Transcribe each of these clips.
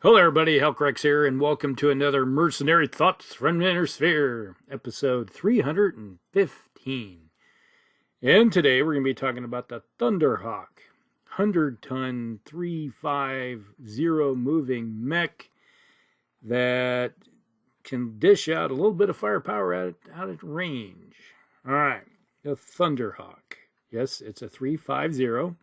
Hello everybody, Helcrex here, and welcome to another Mercenary Thoughts from Inner Sphere, episode 315. And today we're going to be talking about the Thunderhawk, 100-ton 350 moving mech that can dish out a little bit of firepower out at range. Alright, the Thunderhawk. Yes, it's a 350.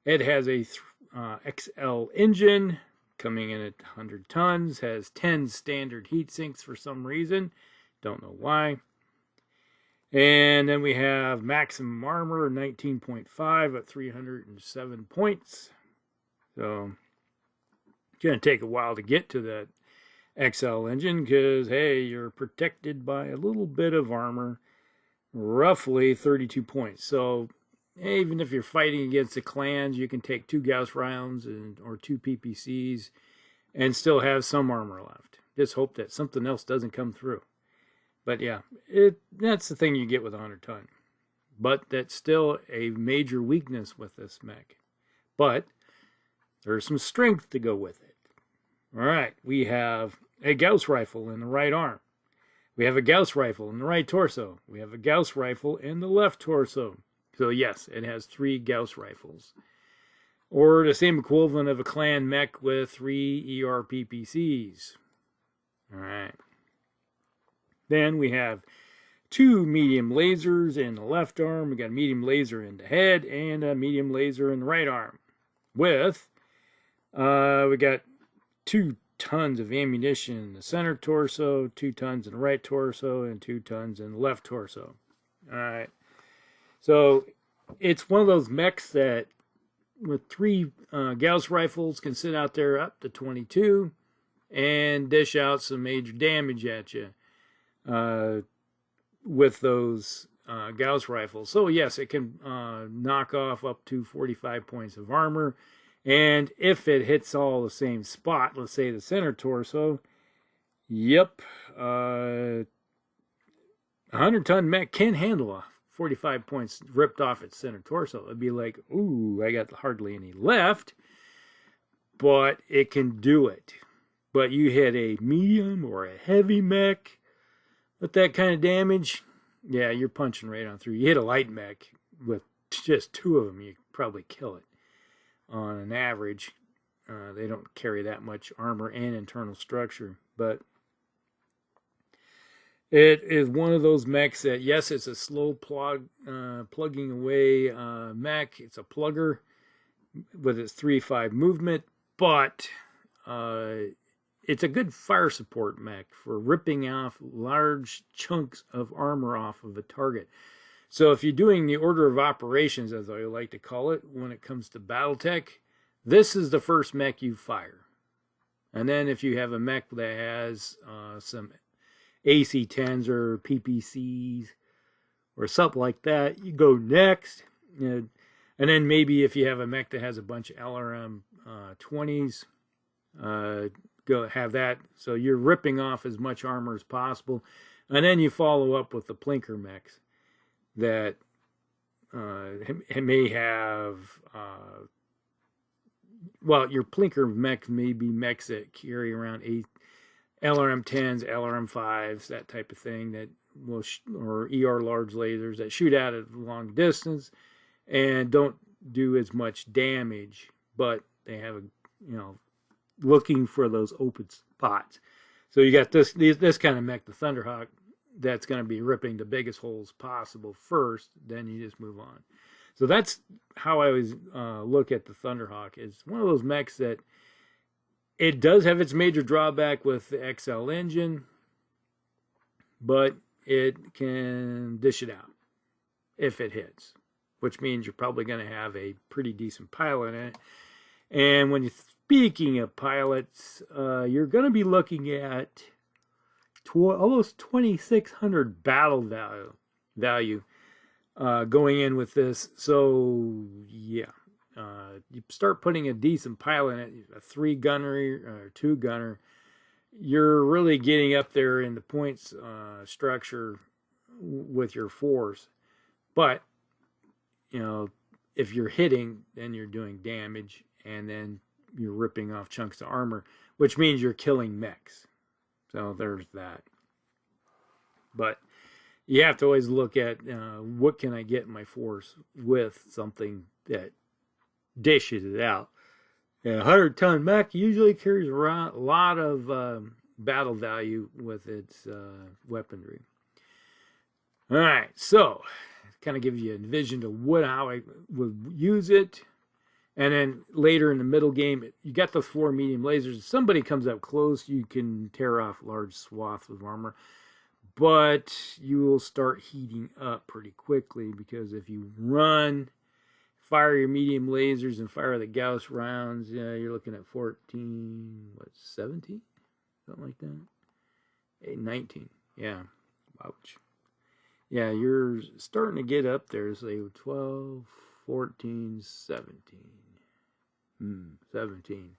It has a XL engine, coming in at 100 tons, has 10 standard heat sinks for some reason. Don't know why. And then we have maximum armor, 19.5 at 307 points. So it's going to take a while to get to that XL engine because, hey, you're protected by a little bit of armor, roughly 32 points. So even if you're fighting against the clans, you can take 2 Gauss rounds or 2 PPCs and still have some armor left. Just hope that something else doesn't come through. But yeah, that's the thing you get with 100 ton. But that's still a major weakness with this mech. But there's some strength to go with it. All right, we have a Gauss rifle in the right arm. We have a Gauss rifle in the right torso. We have a Gauss rifle in the left torso. So yes, it has 3 Gauss rifles. Or the same equivalent of a clan mech with 3 ER PPCs. Alright. Then we have 2 medium lasers in the left arm. We got a medium laser in the head and a medium laser in the right arm. With, we got 2 tons of ammunition in the center torso, 2 tons in the right torso, and 2 tons in the left torso. Alright. So it's one of those mechs that with 3 Gauss rifles can sit out there up to 22 and dish out some major damage at you with those Gauss rifles. So yes, it can knock off up to 45 points of armor. And if it hits all the same spot, let's say the center torso, yep, 100-ton mech can handle 45 points ripped off its center torso. It'd be like, ooh, I got hardly any left, but it can do it. But you hit a medium or a heavy mech with that kind of damage, yeah, you're punching right on through. You hit a light mech with just 2 of them, you probably kill it. On an average, they don't carry that much armor and internal structure, but it is one of those mechs that, yes, it's a slow plugging away mech. It's a plugger with its 3-5 movement, but it's a good fire support mech for ripping off large chunks of armor off of a target. So if you're doing the order of operations, as I like to call it, when it comes to Battletech, this is the first mech you fire. And then if you have a mech that has some AC-10s or PPCs or something like that, you go next. And then maybe if you have a mech that has a bunch of LRM 20s, go have that. So you're ripping off as much armor as possible. And then you follow up with the plinker mechs that may have, well, your plinker mechs may be mechs that carry around LRM 10s, LRM 5s, that type of thing, that will or ER large lasers that shoot out at a long distance and don't do as much damage, but they have a, looking for those open spots. So you got this kind of mech, the Thunderhawk, that's going to be ripping the biggest holes possible first, then you just move on. So that's how I always look at the Thunderhawk. It's one of those mechs that it does have its major drawback with the XL engine, but it can dish it out if it hits, which means you're probably going to have a pretty decent pilot in it. And when you're speaking of pilots, you're going to be looking at almost 2,600 battle value going in with this. So yeah, you start putting a decent pilot in it, a 3-gunner or 2-gunner, you're really getting up there in the points structure with your force. But if you're hitting, then you're doing damage, and then you're ripping off chunks of armor, which means you're killing mechs. So there's that. But you have to always look at what can I get in my force with something that dishes it out. A 100-ton mech usually carries around a lot of battle value with its weaponry. All right, so kind of gives you a vision to how I would use it. And then later in the middle game, you got the 4 medium lasers. If somebody comes up close, you can tear off large swaths of armor. But you will start heating up pretty quickly, because if you run, fire your medium lasers and fire the Gauss rounds, you're looking at 14, 17? Something like that. 19. Yeah. Ouch. Yeah, you're starting to get up there. Say 12, 14, 17. 17.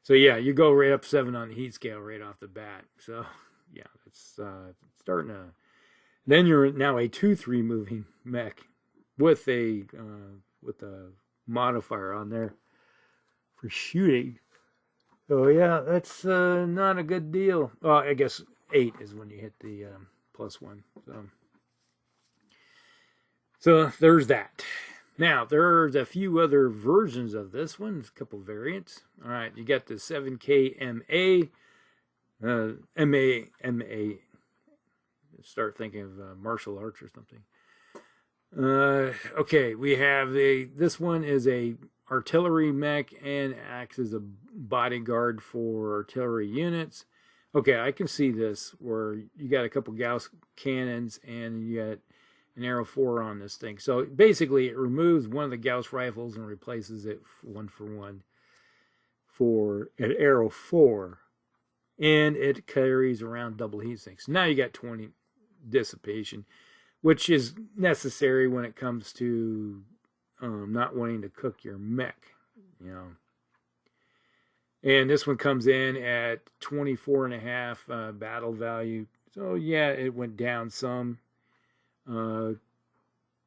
So yeah, you go right up 7 on the heat scale right off the bat. So yeah, it's starting to. Then you're now a 2-3 moving mech with a modifier on there for shooting. So yeah, that's not a good deal. Well, I guess 8 is when you hit the +1. So there's that. Now, there's a few other versions of this one, a couple variants. All right, you got the 7K MA. Start thinking of martial arts or something. Okay, we have this one is a artillery mech and acts as a bodyguard for artillery units. Okay, I can see this where you got a couple Gauss cannons and you got an arrow 4 on this thing. So basically it removes one of the Gauss rifles and replaces it 1-for-1 for an arrow 4. And it carries around double heat sinks. Now you got 20 dissipation, which is necessary when it comes to not wanting to cook your mech, And this one comes in at 24.5 battle value. So yeah, it went down some.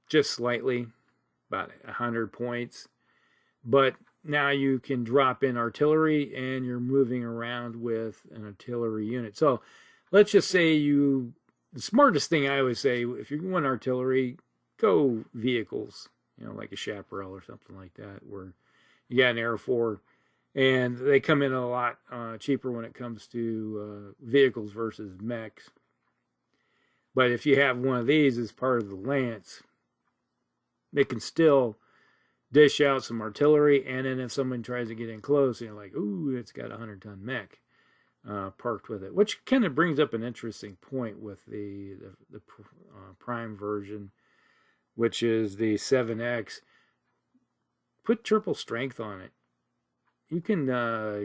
Just slightly, about 100 points. But now you can drop in artillery and you're moving around with an artillery unit. So let's just say the smartest thing I would say, if you're going artillery, go vehicles, like a chaparral or something like that, where you got an arrow 4. And they come in a lot cheaper when it comes to vehicles versus mechs. But if you have one of these as part of the lance, they can still dish out some artillery. And then if someone tries to get in close, you're like, ooh, it's got a 100-ton mech parked with it. Which kind of brings up an interesting point with the Prime version, which is the 7X. Put triple strength on it. You can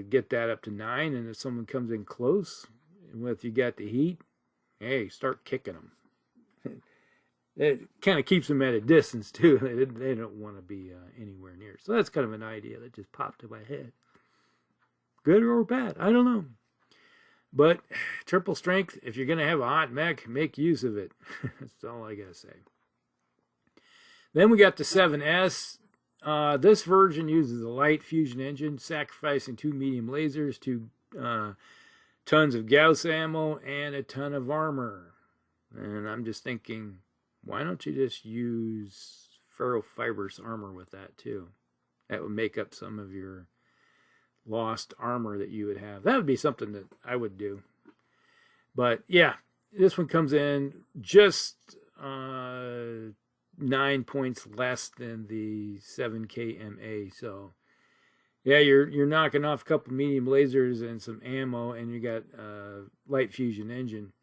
get that up to 9, and if someone comes in close, if you got the heat, hey, start kicking them. It kind of keeps them at a distance, too. They don't want to be anywhere near. So that's kind of an idea that just popped in my head. Good or bad, I don't know. But triple strength, if you're going to have a hot mech, make use of it. That's all I got to say. Then we got the 7S. This version uses a light fusion engine, sacrificing 2 medium lasers, 2 tons of Gauss ammo, and a ton of armor. And I'm just thinking, why don't you just use ferrofibrous armor with that too? That would make up some of your lost armor that you would have. That would be something that I would do. But yeah, this one comes in just 9 points less than the 7K MA. So yeah, you're knocking off a couple medium lasers and some ammo, and you got a light fusion engine.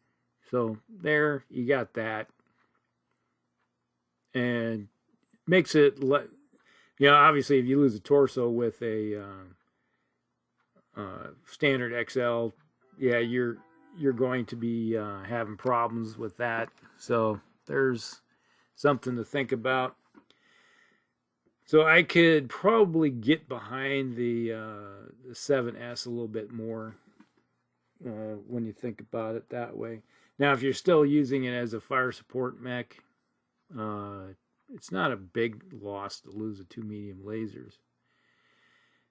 So there, you got that. And makes it, obviously if you lose a torso with a standard XL, yeah, you're going to be having problems with that. So there's something to think about. So I could probably get behind the 7S a little bit more when you think about it that way. Now, if you're still using it as a fire support mech, it's not a big loss to lose the 2 medium lasers.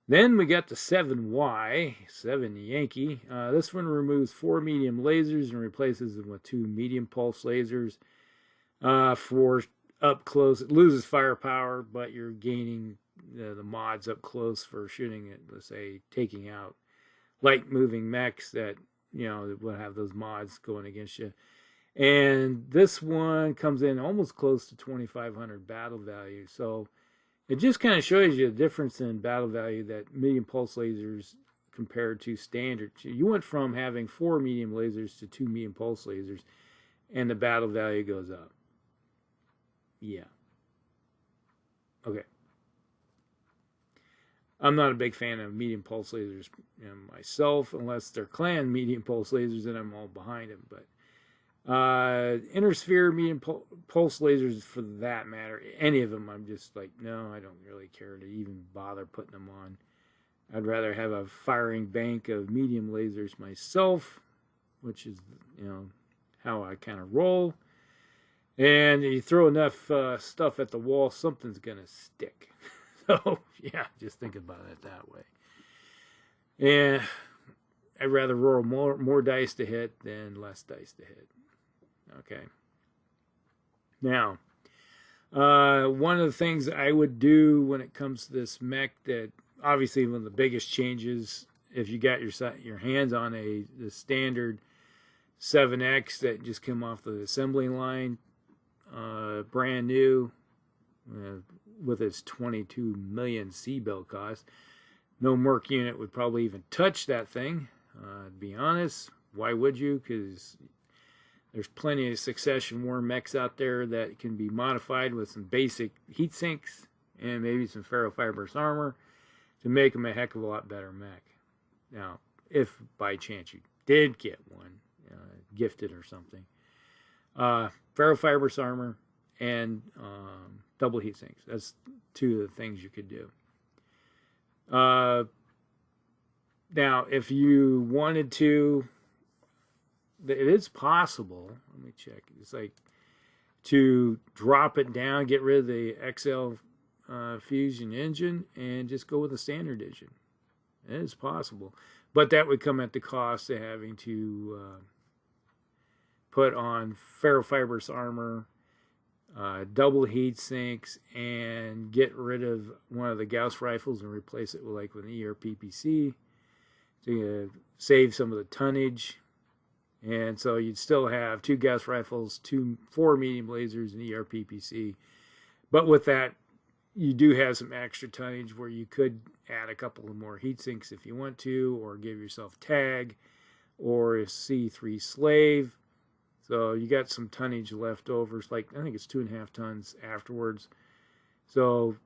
Then we got the 7Y, 7 Yankee. This one removes 4 medium lasers and replaces them with 2 medium pulse lasers. For up close, it loses firepower, but you're gaining the mods up close for shooting it. Let's say taking out light moving mechs that will have those mods going against you. And this one comes in almost close to 2,500 battle value. So it just kind of shows you the difference in battle value that medium pulse lasers compared to standard. You went from having 4 medium lasers to 2 medium pulse lasers, and the battle value goes up. Yeah. Okay. I'm not a big fan of medium pulse lasers myself, unless they're clan medium pulse lasers, and I'm all behind them. But inner sphere medium pulse lasers, for that matter, any of them, I'm just like, no, I don't really care to even bother putting them on. I'd rather have a firing bank of medium lasers myself, which is how I kind of roll. And you throw enough stuff at the wall, something's gonna stick. So yeah, just think about it that way. And I'd rather roll more dice to hit than less dice to hit. Okay. Now, one of the things I would do when it comes to this mech, that obviously one of the biggest changes, if you got your hands on the standard 7X that just came off the assembly line, brand new, with its 22 million C-bill cost, no merc unit would probably even touch that thing. To be honest, why would you? Because there's plenty of succession war mechs out there that can be modified with some basic heat sinks and maybe some ferrofibrous armor to make them a heck of a lot better mech. Now, if by chance you did get one, gifted or something, ferrofibrous armor and double heat sinks. That's 2 of the things you could do. Now, if you wanted to, it is possible. Let me check. It's like to drop it down, get rid of the XL fusion engine, and just go with a standard engine. It is possible, but that would come at the cost of having to put on ferrofibrous armor, double heat sinks, and get rid of one of the Gauss rifles and replace it with an ERPPC to save some of the tonnage. And so you'd still have 2 Gauss rifles, 4 medium lasers, and ERPPC. But with that, you do have some extra tonnage where you could add a couple of more heat sinks if you want to, or give yourself tag, or a C3 slave. So you got some tonnage left over. It's like, I think it's 2.5 tons afterwards. So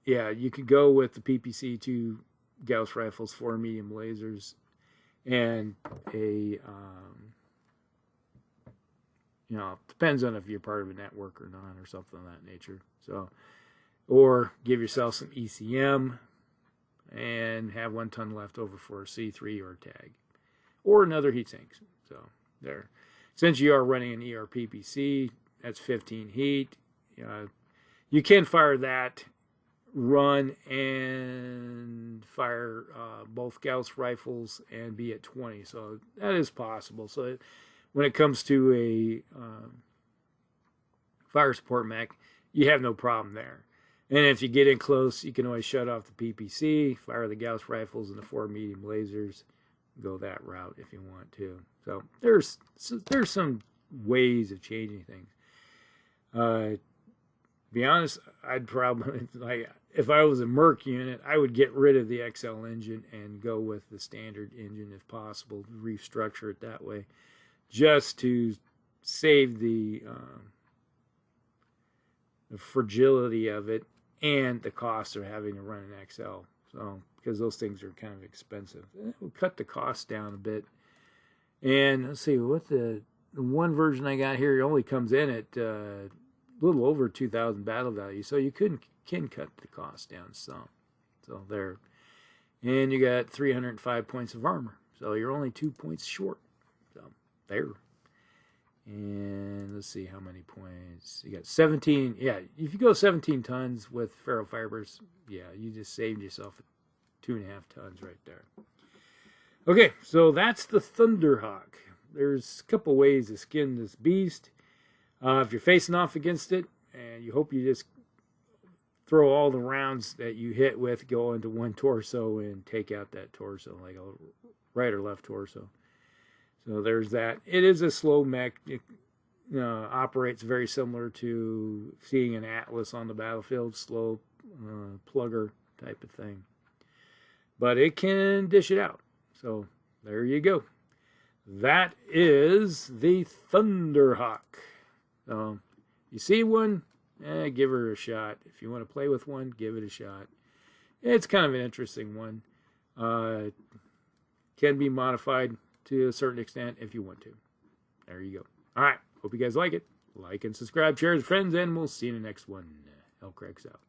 yeah, you could go with the PPC, 2 Gauss rifles, 4 medium lasers, and a depends on if you're part of a network or not, or something of that nature. So, or give yourself some ECM and have 1 ton left over for a C3 or a tag, or another heat sink. So there. Since you are running an ERPPC, that's 15 heat. You can fire that, run and fire both Gauss rifles and be at 20. So that is possible. So when it comes to a fire support mech, you have no problem there. And if you get in close, you can always shut off the PPC, fire the Gauss rifles and the 4 medium lasers, go that route if you want to. So there's some ways of changing things. To be honest, I'd probably, if I was a merc unit, I would get rid of the XL engine and go with the standard engine if possible, restructure it that way, just to save the fragility of it and the cost of having to run an XL. So, because those things are kind of expensive. It will cut the cost down a bit. And let's see, what the one version I got here only comes in at a little over 2,000 battle value. So you can cut the cost down some. So there. And you got 305 points of armor. So you're only 2 points short. So there. And let's see how many points. You got 17. Yeah, if you go 17 tons with ferrofibers, yeah, you just saved yourself 2.5 tons right there. Okay, so that's the Thunderhawk. There's a couple ways to skin this beast. If you're facing off against it, and you hope you just throw all the rounds that you hit with go into one torso and take out that torso, like a right or left torso. So there's that. It is a slow mech. It operates very similar to seeing an Atlas on the battlefield, slow plugger type of thing. But it can dish it out. So there you go. That is the Thunderhawk. So you see one, give her a shot. If you want to play with one, give it a shot. It's kind of an interesting one. Can be modified to a certain extent if you want to. There you go. All right. Hope you guys like it. Like and subscribe, share with friends, and we'll see you in the next one. Hellcracks out.